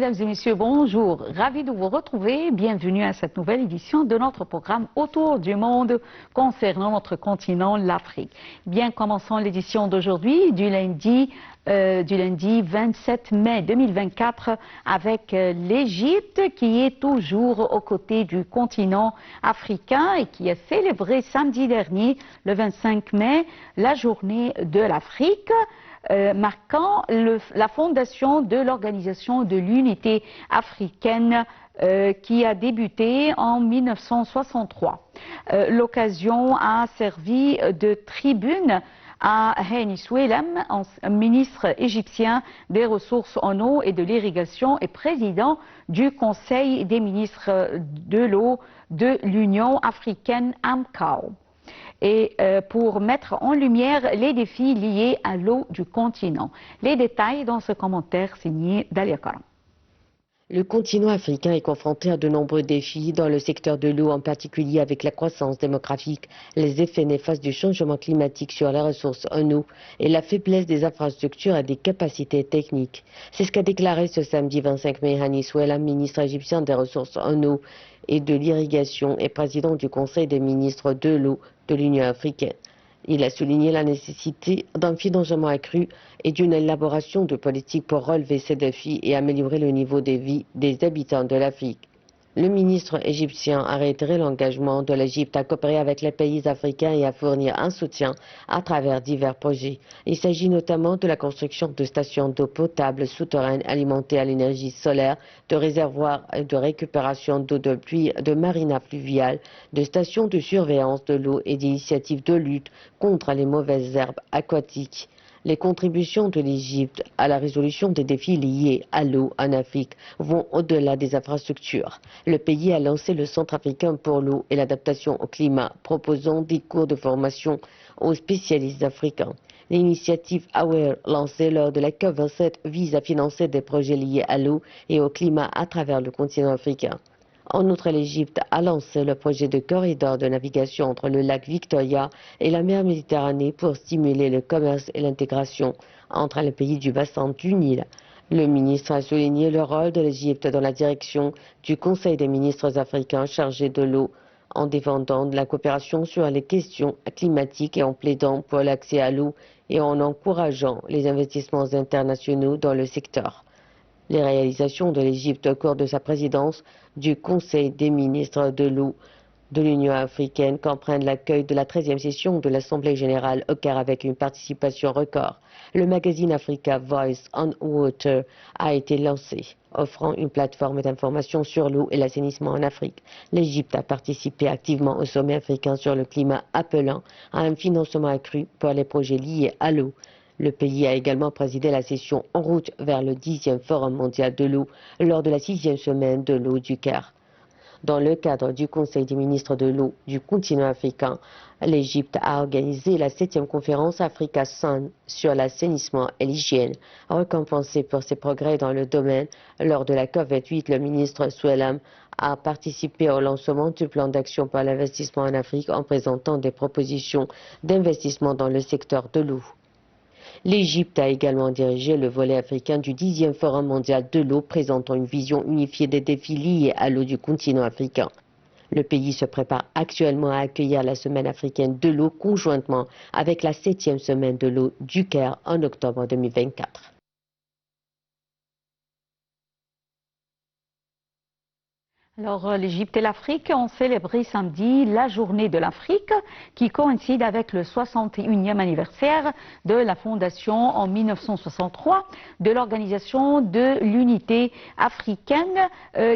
Mesdames et messieurs, bonjour. Ravi de vous retrouver. Bienvenue à cette nouvelle édition de notre programme Autour du monde concernant notre continent, l'Afrique. Bien, commençons l'édition d'aujourd'hui du lundi 27 mai 2024 avec l'Égypte qui est toujours aux côtés du continent africain et qui a célébré samedi dernier, le 25 mai, la journée de l'Afrique. Marquant la fondation de l'Organisation de l'Unité africaine qui a débuté en 1963. L'occasion a servi de tribune à Hani Souelem, ministre égyptien des Ressources en eau et de l'irrigation et président du Conseil des ministres de l'eau de l'Union africaine AMCAO. Et pour mettre en lumière les défis liés à l'eau du continent. Les détails dans ce commentaire signé Dalia Karam. Le continent africain est confronté à de nombreux défis dans le secteur de l'eau, en particulier avec la croissance démographique, les effets néfastes du changement climatique sur les ressources en eau et la faiblesse des infrastructures et des capacités techniques. C'est ce qu'a déclaré ce samedi 25 mai Hani Souelem, ministre égyptien des Ressources en eau et de l'irrigation et président du Conseil des ministres de l'eau de l'Union africaine. Il a souligné la nécessité d'un financement accru et d'une élaboration de politiques pour relever ces défis et améliorer le niveau de vie des habitants de l'Afrique. Le ministre égyptien a réitéré l'engagement de l'Égypte à coopérer avec les pays africains et à fournir un soutien à travers divers projets. Il s'agit notamment de la construction de stations d'eau potable souterraines alimentées à l'énergie solaire, de réservoirs de récupération d'eau de pluie, de marina fluviales, de stations de surveillance de l'eau et d'initiatives de lutte contre les mauvaises herbes aquatiques. Les contributions de l'Égypte à la résolution des défis liés à l'eau en Afrique vont au-delà des infrastructures. Le pays a lancé le Centre africain pour l'eau et l'adaptation au climat, proposant des cours de formation aux spécialistes africains. L'initiative AWARE, lancée lors de la COP27, vise à financer des projets liés à l'eau et au climat à travers le continent africain. En outre, l'Égypte a lancé le projet de corridor de navigation entre le lac Victoria et la mer Méditerranée pour stimuler le commerce et l'intégration entre les pays du bassin du Nil. Le ministre a souligné le rôle de l'Égypte dans la direction du Conseil des ministres africains chargé de l'eau, en défendant la coopération sur les questions climatiques et en plaidant pour l'accès à l'eau et en encourageant les investissements internationaux dans le secteur. Les réalisations de l'Égypte au cours de sa présidence du Conseil des ministres de l'eau de l'Union africaine comprennent l'accueil de la 13e session de l'Assemblée générale au Caire avec une participation record. Le magazine Africa Voice on Water a été lancé, offrant une plateforme d'information sur l'eau et l'assainissement en Afrique. L'Égypte a participé activement au sommet africain sur le climat, appelant à un financement accru pour les projets liés à l'eau. Le pays a également présidé la session en route vers le 10e Forum mondial de l'eau lors de la 6e semaine de l'eau du Caire. Dans le cadre du Conseil des ministres de l'eau du continent africain, l'Égypte a organisé la 7e conférence Africa Sun sur l'assainissement et l'hygiène. Récompensé pour ses progrès dans le domaine, lors de la COP28, le ministre Souelem a participé au lancement du plan d'action pour l'investissement en Afrique en présentant des propositions d'investissement dans le secteur de l'eau. L'Égypte a également dirigé le volet africain du 10e Forum mondial de l'eau, présentant une vision unifiée des défis liés à l'eau du continent africain. Le pays se prépare actuellement à accueillir la Semaine africaine de l'eau conjointement avec la 7e semaine de l'eau du Caire en octobre 2024. Alors, l'Égypte et l'Afrique ont célébré samedi la journée de l'Afrique qui coïncide avec le 61e anniversaire de la fondation en 1963 de l'Organisation de l'Unité africaine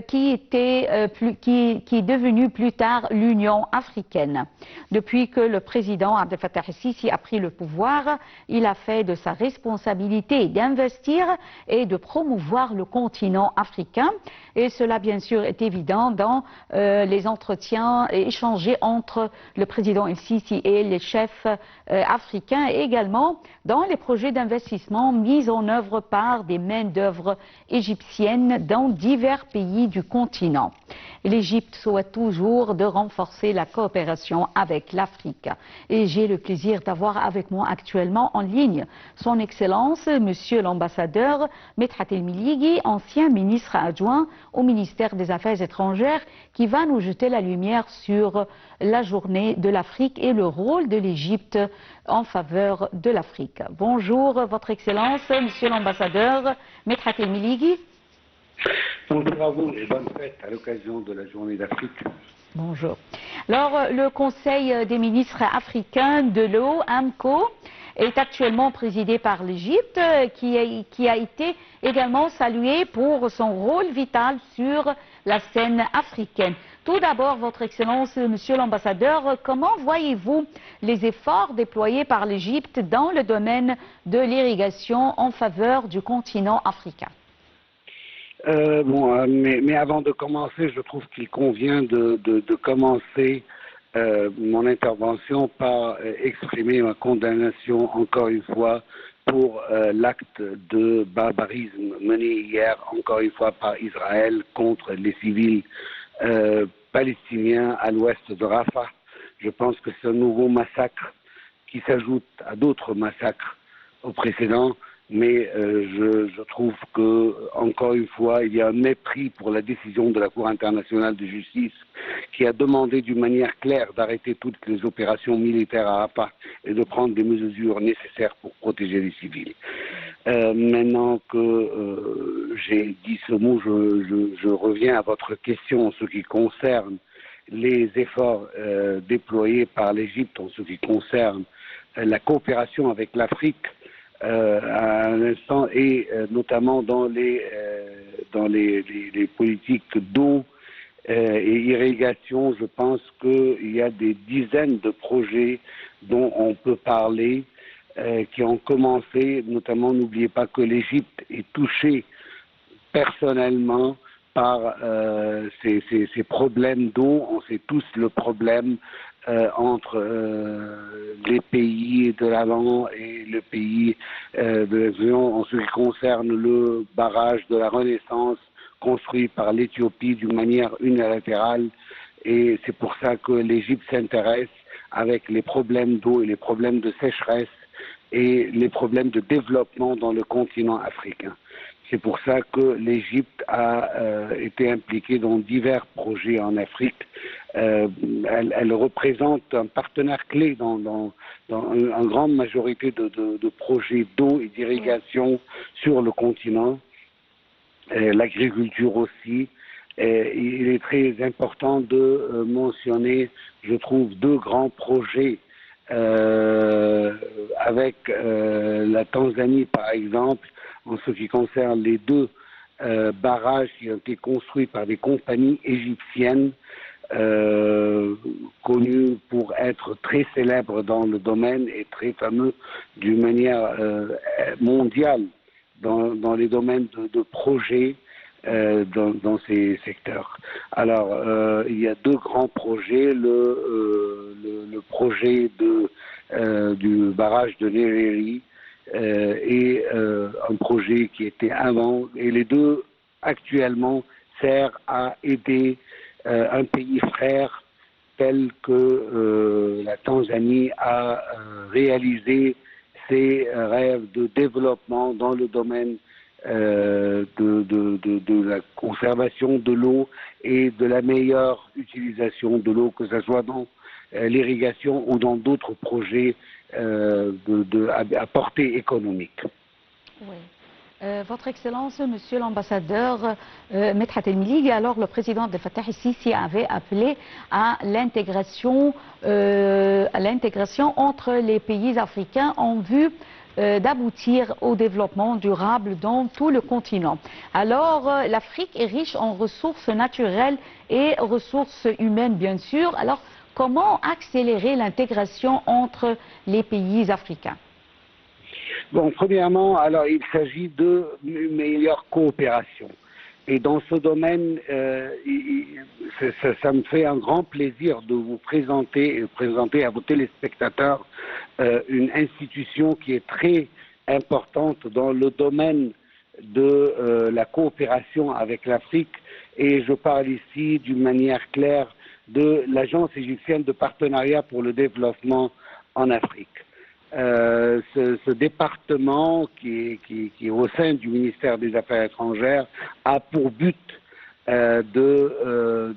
qui est devenue plus tard l'Union africaine. Depuis que le président Abdel Fattah el-Sisi a pris le pouvoir, il a fait de sa responsabilité d'investir et de promouvoir le continent africain et cela bien sûr est évident quotidien dans les entretiens échangés entre le président El-Sisi et les chefs africains, et également dans les projets d'investissement mis en œuvre par des main-d'œuvre égyptiennes dans divers pays du continent. L'Égypte souhaite toujours de renforcer la coopération avec l'Afrique. Et j'ai le plaisir d'avoir avec moi actuellement en ligne son Excellence, Monsieur l'ambassadeur Medhat El Miligui, ancien ministre adjoint au ministère des Affaires étrangères, qui va nous jeter la lumière sur la journée de l'Afrique et le rôle de l'Égypte en faveur de l'Afrique. Bonjour, Votre Excellence, Monsieur l'ambassadeur Medhat El Miligui. Bonjour à vous et bonne fête à l'occasion de la journée d'Afrique. Bonjour. Alors, le Conseil des ministres africains de l'eau, AMCO, est actuellement présidé par l'Égypte, qui a été également salué pour son rôle vital sur la scène africaine. Tout d'abord, Votre Excellence, Monsieur l'ambassadeur, comment voyez-vous les efforts déployés par l'Égypte dans le domaine de l'irrigation en faveur du continent africain? Mais avant de commencer, je trouve qu'il convient de commencer mon intervention par exprimer ma condamnation, encore une fois, pour l'acte de barbarisme mené hier, encore une fois, par Israël contre les civils palestiniens à l'ouest de Rafah. Je pense que c'est un nouveau massacre qui s'ajoute à d'autres massacres au précédent. Mais je trouve que, encore une fois, il y a un mépris pour la décision de la Cour internationale de justice qui a demandé d'une manière claire d'arrêter toutes les opérations militaires à Rafah et de prendre des mesures nécessaires pour protéger les civils. Maintenant que j'ai dit ce mot, je reviens à votre question en ce qui concerne les efforts déployés par l'Égypte en ce qui concerne la coopération avec l'Afrique. À un instant, et notamment dans les politiques d'eau et irrigation, je pense qu'il y a des dizaines de projets dont on peut parler qui ont commencé. Notamment, n'oubliez pas que l'Égypte est touchée personnellement par ces problèmes d'eau. On sait tous le problème entre les pays de l'Avent et le pays de l'Union en ce qui concerne le barrage de la Renaissance construit par l'Éthiopie d'une manière unilatérale. Et c'est pour ça que l'Égypte s'intéresse avec les problèmes d'eau et les problèmes de sécheresse et les problèmes de développement dans le continent africain. C'est pour ça que l'Égypte a été impliquée dans divers projets en Afrique. Elle représente un partenaire clé dans une grande majorité de projets d'eau et d'irrigation sur le continent, l'agriculture aussi. Il est très important de mentionner, je trouve, deux grands projets avec la Tanzanie, par exemple, en ce qui concerne les deux barrages qui ont été construits par des compagnies égyptiennes connues pour être très célèbres dans le domaine et très fameux d'une manière mondiale dans les domaines de projets dans ces secteurs. Alors, il y a deux grands projets, le projet du barrage de Nereri, et un projet qui était avant, et les deux actuellement servent à aider un pays frère tel que la Tanzanie a réalisé ses rêves de développement dans le domaine de la conservation de l'eau et de la meilleure utilisation de l'eau, que ce soit dans l'irrigation ou dans d'autres projets à portée économique. Oui. Votre Excellence, Monsieur l'ambassadeur Medhat El Miligui, alors le président Abdel Fattah el-Sisi avait appelé à l'intégration entre les pays africains en vue d'aboutir au développement durable dans tout le continent. Alors, l'Afrique est riche en ressources naturelles et ressources humaines, bien sûr. Alors, comment accélérer l'intégration entre les pays africains? Bon, premièrement, alors il s'agit de meilleure coopération. Et dans ce domaine, ça me fait un grand plaisir de vous présenter à vos téléspectateurs une institution qui est très importante dans le domaine de la coopération avec l'Afrique. Et je parle ici d'une manière claire de l'Agence égyptienne de partenariat pour le développement en Afrique. Ce département qui est au sein du ministère des Affaires étrangères a pour but de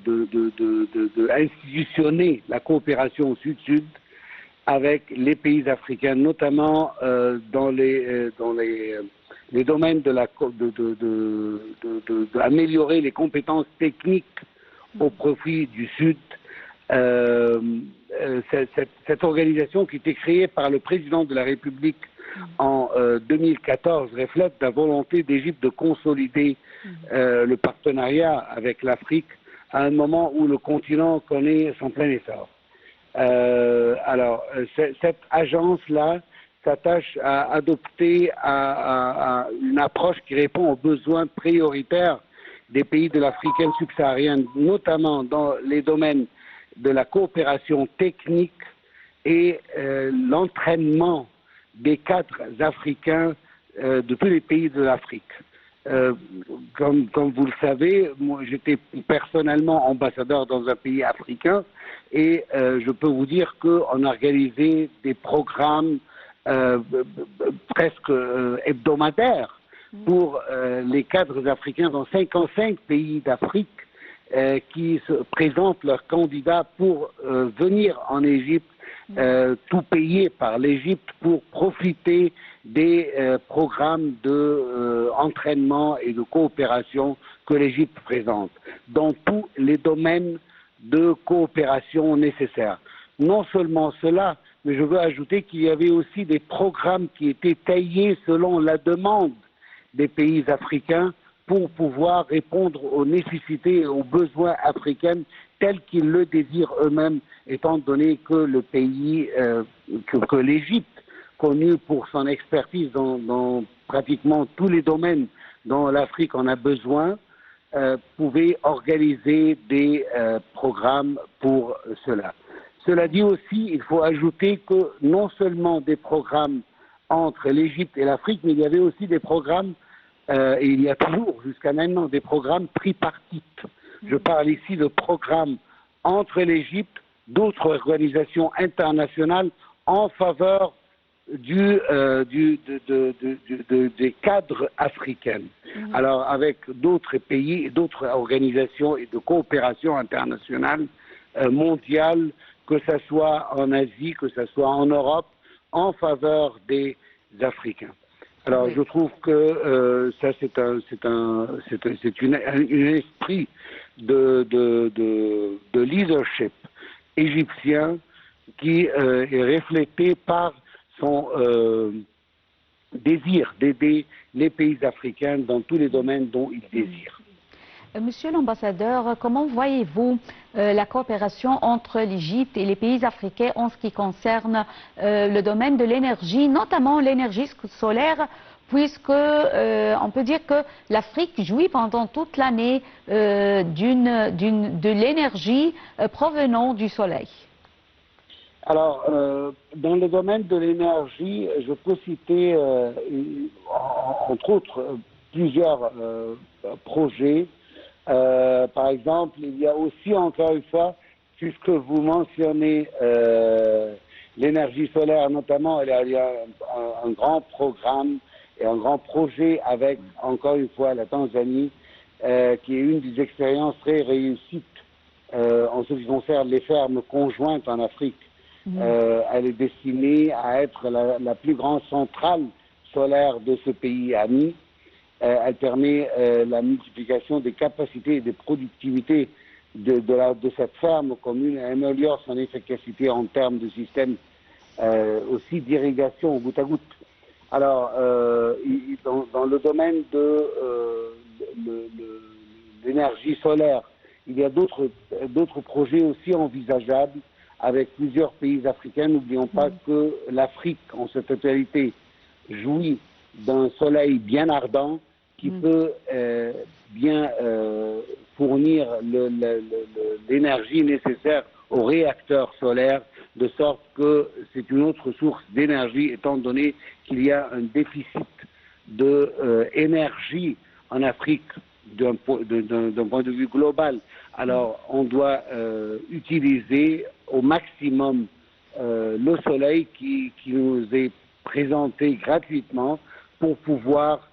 institutionner la coopération au Sud-Sud avec les pays africains, notamment dans les domaines d'améliorer les compétences techniques au profit du Sud. Cette organisation qui a été créée par le président de la République en 2014 reflète la volonté d'Égypte de consolider le partenariat avec l'Afrique à un moment où le continent connaît son plein essor. Alors, cette agence-là s'attache à adopter une approche qui répond aux besoins prioritaires des pays de l'Afrique subsaharienne, notamment dans les domaines de la coopération technique et l'entraînement des cadres africains de tous les pays de l'Afrique. Comme vous le savez, moi j'étais personnellement ambassadeur dans un pays africain et je peux vous dire qu'on a organisé des programmes presque hebdomadaires pour les cadres africains dans 55 pays d'Afrique qui se présentent leurs candidats pour venir en Égypte, tout payé par l'Égypte, pour profiter des programmes d'entraînement et de coopération que l'Égypte présente, dans tous les domaines de coopération nécessaires. Non seulement cela, mais je veux ajouter qu'il y avait aussi des programmes qui étaient taillés selon la demande des pays africains pour pouvoir répondre aux nécessités et aux besoins africains tels qu'ils le désirent eux-mêmes, étant donné que le pays, que l'Égypte, connue pour son expertise dans pratiquement tous les domaines dont l'Afrique en a besoin, pouvait organiser des programmes pour cela. Cela dit aussi, il faut ajouter que non seulement des programmes entre l'Égypte et l'Afrique, mais il y avait aussi des programmes et il y a toujours jusqu'à maintenant des programmes tripartites. Je parle ici de programmes entre l'Égypte, d'autres organisations internationales en faveur des cadres africains. Alors avec d'autres pays, d'autres organisations et de coopération internationale mondiale, que ce soit en Asie, que ce soit en Europe, en faveur des Africains. Alors, je trouve que ça, c'est un esprit de leadership égyptien qui est reflété par son désir d'aider les pays africains dans tous les domaines dont ils désirent. Monsieur l'ambassadeur, comment voyez-vous la coopération entre l'Égypte et les pays africains en ce qui concerne le domaine de l'énergie, notamment l'énergie solaire, puisque on peut dire que l'Afrique jouit pendant toute l'année de l'énergie provenant du soleil? Alors, dans le domaine de l'énergie, je peux citer, entre autres, plusieurs projets. Par exemple, il y a aussi, encore une fois, puisque vous mentionnez l'énergie solaire notamment, il y a un grand programme et un grand projet avec, encore une fois, la Tanzanie, qui est une des expériences très réussites en ce qui concerne les fermes conjointes en Afrique. Elle est destinée à être la plus grande centrale solaire de ce pays ami. Elle permet la multiplication des capacités et des productivités de cette ferme commune. Elle améliore son efficacité en termes de système aussi d'irrigation au goutte à goutte. Alors, dans le domaine de l'énergie solaire, il y a d'autres projets aussi envisageables avec plusieurs pays africains. N'oublions pas que l'Afrique, en sa totalité, jouit d'un soleil bien ardent qui peut bien fournir l'énergie nécessaire aux réacteurs solaires, de sorte que c'est une autre source d'énergie, étant donné qu'il y a un déficit d'énergie en Afrique d'un point de vue global. Alors, on doit utiliser au maximum le soleil qui nous est présenté gratuitement pour pouvoir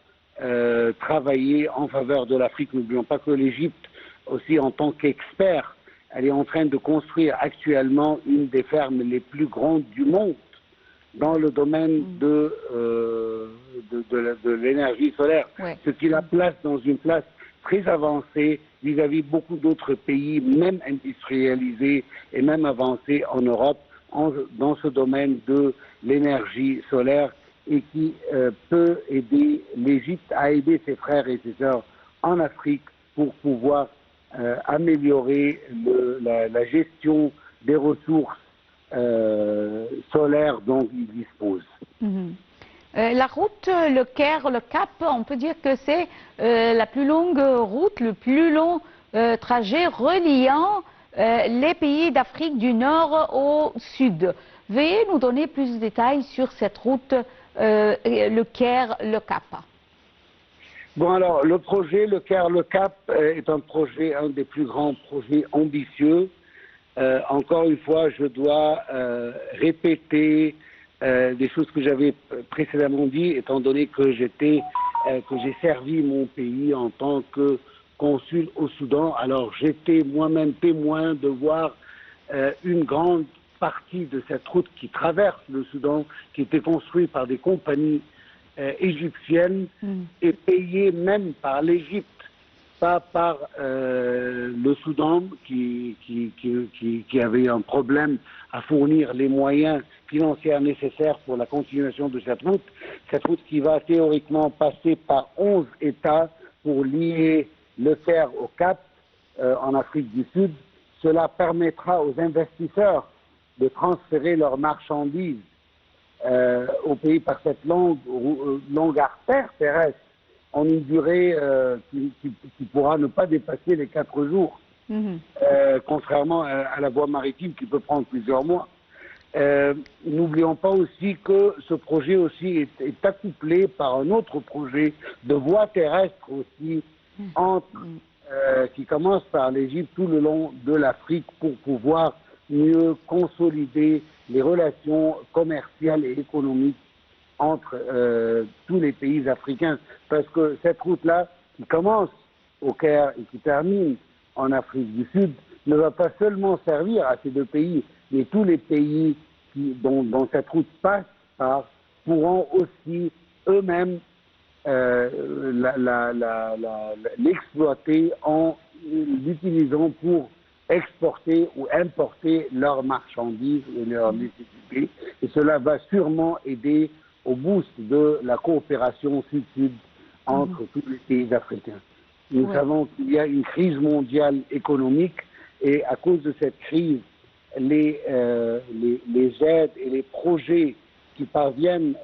travailler en faveur de l'Afrique. N'oublions pas que l'Égypte, aussi en tant qu'expert, elle est en train de construire actuellement une des fermes les plus grandes du monde dans le domaine de l'énergie solaire, ce qui la place dans une place très avancée vis-à-vis beaucoup d'autres pays, même industrialisés et même avancés en Europe, dans ce domaine de l'énergie solaire, et qui peut aider l'Égypte à aider ses frères et ses sœurs en Afrique pour pouvoir améliorer la gestion des ressources solaires dont ils disposent. La route, le Caire, le Cap, on peut dire que c'est la plus longue route, le plus long trajet reliant les pays d'Afrique du Nord au Sud. Veuillez nous donner plus de détails sur cette route, le Caire, le Cap. Bon, alors, le projet, le Caire, le Cap, est un projet, un des plus grands projets ambitieux. Encore une fois, je dois répéter des choses que j'avais précédemment dit, étant donné que j'ai servi mon pays en tant que consul au Soudan. Alors, j'étais moi-même témoin de voir une grande partie de cette route qui traverse le Soudan, qui était construite par des compagnies égyptienne et payée même par l'Égypte, pas par le Soudan qui avait un problème à fournir les moyens financiers nécessaires pour la continuation de cette route qui va théoriquement passer par 11 États pour lier le Caire au Cap en Afrique du Sud. Cela permettra aux investisseurs de transférer leurs marchandises au pays par cette longue artère terrestre en une durée qui pourra ne pas dépasser les 4 jours, contrairement à la voie maritime qui peut prendre plusieurs mois. N'oublions pas aussi que ce projet aussi est accouplé par un autre projet de voie terrestre aussi qui commence par l'Égypte tout le long de l'Afrique pour pouvoir mieux consolider les relations commerciales et économiques entre tous les pays africains. Parce que cette route-là, qui commence au Caire et qui termine en Afrique du Sud, ne va pas seulement servir à ces 2 pays, mais tous les pays dont cette route passe par pourront aussi eux-mêmes l'exploiter en l'utilisant pour exporter ou importer leurs marchandises et leurs nécessités. Et cela va sûrement aider au boost de la coopération sud-sud entre tous les pays africains. Nous savons qu'il y a une crise mondiale économique et à cause de cette crise, les aides et les projets qui parviennent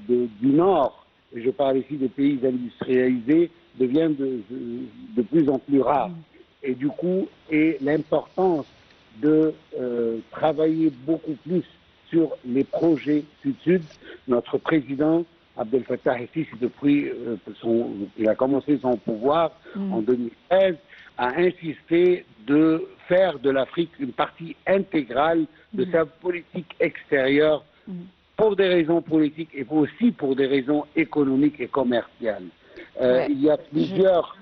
du Nord, et je parle ici des pays industrialisés, deviennent de plus en plus rares. Et du coup, l'importance de travailler beaucoup plus sur les projets sud-sud. Notre président, Abdel Fattah el-Sisi, depuis il a commencé son pouvoir en 2013, a insisté de faire de l'Afrique une partie intégrale de sa politique extérieure pour des raisons politiques et aussi pour des raisons économiques et commerciales. Il y a plusieurs,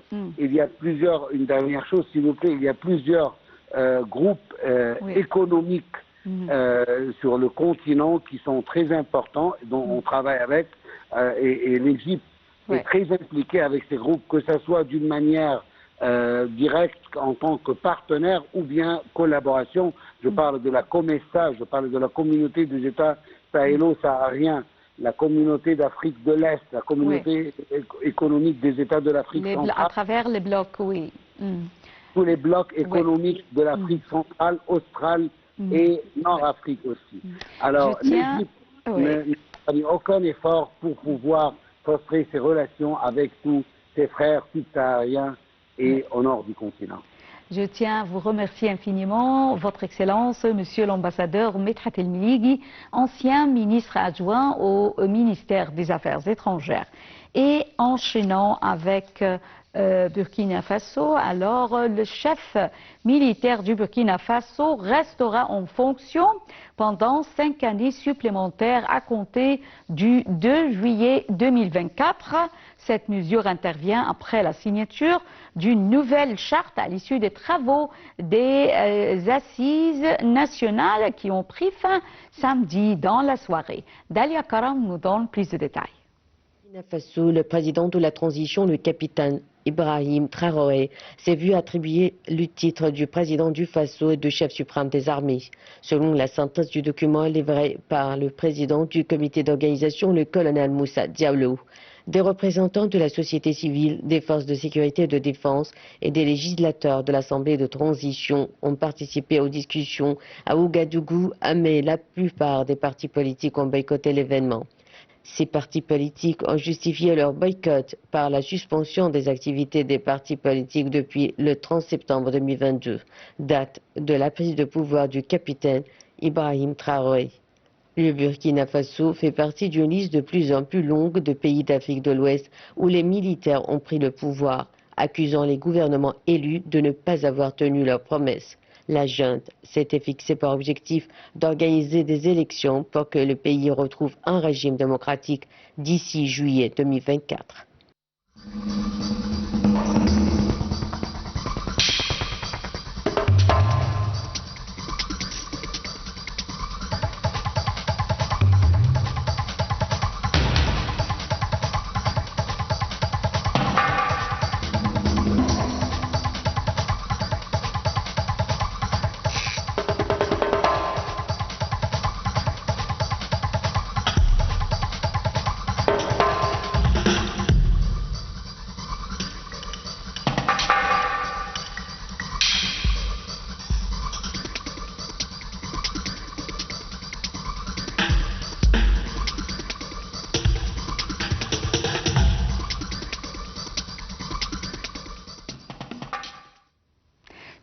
une dernière chose s'il vous plaît, il y a plusieurs groupes économiques sur le continent qui sont très importants, dont on travaille avec, et l'Égypte est très impliquée avec ces groupes, que ce soit d'une manière directe en tant que partenaire ou bien collaboration. Je parle de la COMESA, je parle de la communauté des États sahélo-sahariens, la communauté d'Afrique de l'Est, la communauté économique des États de l'Afrique centrale. À travers les blocs, Tous les blocs économiques de l'Afrique centrale, australe et Nord-Afrique aussi. Alors, l'Égypte n'a mis aucun effort pour pouvoir construire ses relations avec tous ses frères subsahariens et au nord du continent. Je tiens à vous remercier infiniment, Votre Excellence, Monsieur l'ambassadeur Medhat El Miligui, ancien ministre adjoint au ministère des Affaires étrangères. Et enchaînant avec Burkina Faso, alors le chef militaire du Burkina Faso restera en fonction pendant 5 années supplémentaires à compter du 2 juillet 2024. Cette mesure intervient après la signature d'une nouvelle charte à l'issue des travaux des assises nationales qui ont pris fin samedi dans la soirée. Dalia Karam nous donne plus de détails. Burkina Faso, le président de la transition, le capitaine Ibrahim Traoré, s'est vu attribuer le titre du président du Faso et de chef suprême des armées. Selon la synthèse du document livré par le président du comité d'organisation, le colonel Moussa Diallo, des représentants de la société civile, des forces de sécurité et de défense et des législateurs de l'Assemblée de transition ont participé aux discussions à Ouagadougou, mais la plupart des partis politiques ont boycotté l'événement. Ces partis politiques ont justifié leur boycott par la suspension des activités des partis politiques depuis le 30 septembre 2022, date de la prise de pouvoir du capitaine Ibrahim Traoré. Le Burkina Faso fait partie d'une liste de plus en plus longue de pays d'Afrique de l'Ouest où les militaires ont pris le pouvoir, accusant les gouvernements élus de ne pas avoir tenu leurs promesses. La junte s'était fixée pour objectif d'organiser des élections pour que le pays retrouve un régime démocratique d'ici juillet 2024.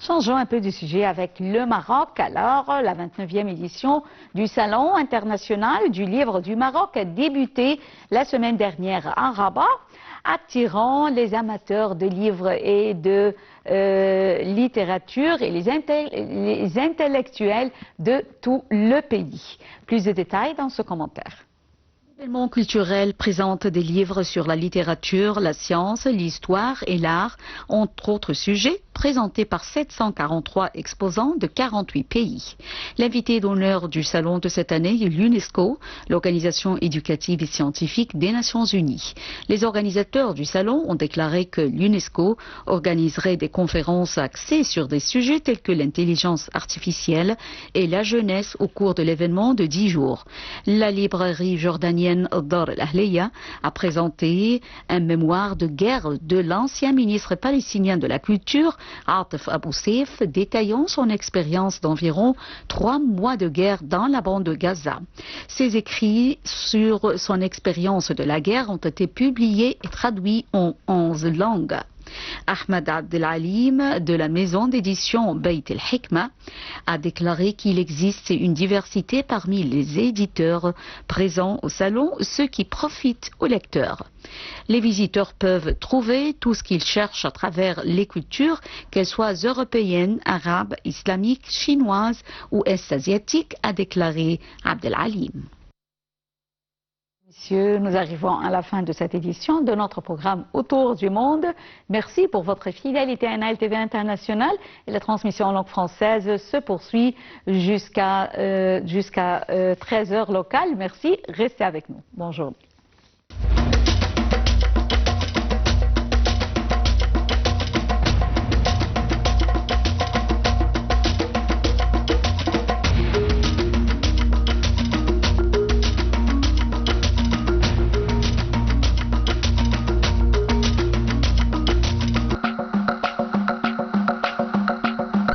Changeons un peu de sujet avec le Maroc. Alors, la 29e édition du Salon international du livre du Maroc a débuté la semaine dernière à Rabat, attirant les amateurs de livres et de littérature et les intellectuels de tout le pays. Plus de détails dans ce commentaire. L'événement culturel présente des livres sur la littérature, la science, l'histoire et l'art, entre autres sujets, présentés par 743 exposants de 48 pays. L'invité d'honneur du salon de cette année est l'UNESCO, l'organisation éducative et scientifique des Nations Unies. Les organisateurs du salon ont déclaré que l'UNESCO organiserait des conférences axées sur des sujets tels que l'intelligence artificielle et la jeunesse au cours de l'événement de 10 jours. La librairie jordanienne Dar al-Ahliya a présenté un mémoire de guerre de l'ancien ministre palestinien de la Culture, Atif Abou Seif, détaillant son expérience d'environ 3 mois de guerre dans la bande de Gaza. Ses écrits sur son expérience de la guerre ont été publiés et traduits en 11 langues. Ahmed Abdelalim de la maison d'édition Beit el-Hikma a déclaré qu'il existe une diversité parmi les éditeurs présents au salon, ceux qui profitent aux lecteurs. Les visiteurs peuvent trouver tout ce qu'ils cherchent à travers les cultures, qu'elles soient européennes, arabes, islamiques, chinoises ou est-asiatiques, a déclaré Abdelalim. Messieurs, nous arrivons à la fin de cette édition de notre programme Autour du monde. Merci pour votre fidélité à Nile TV International et la transmission en langue française se poursuit jusqu'à 13h locale. Merci, restez avec nous. Bonjour.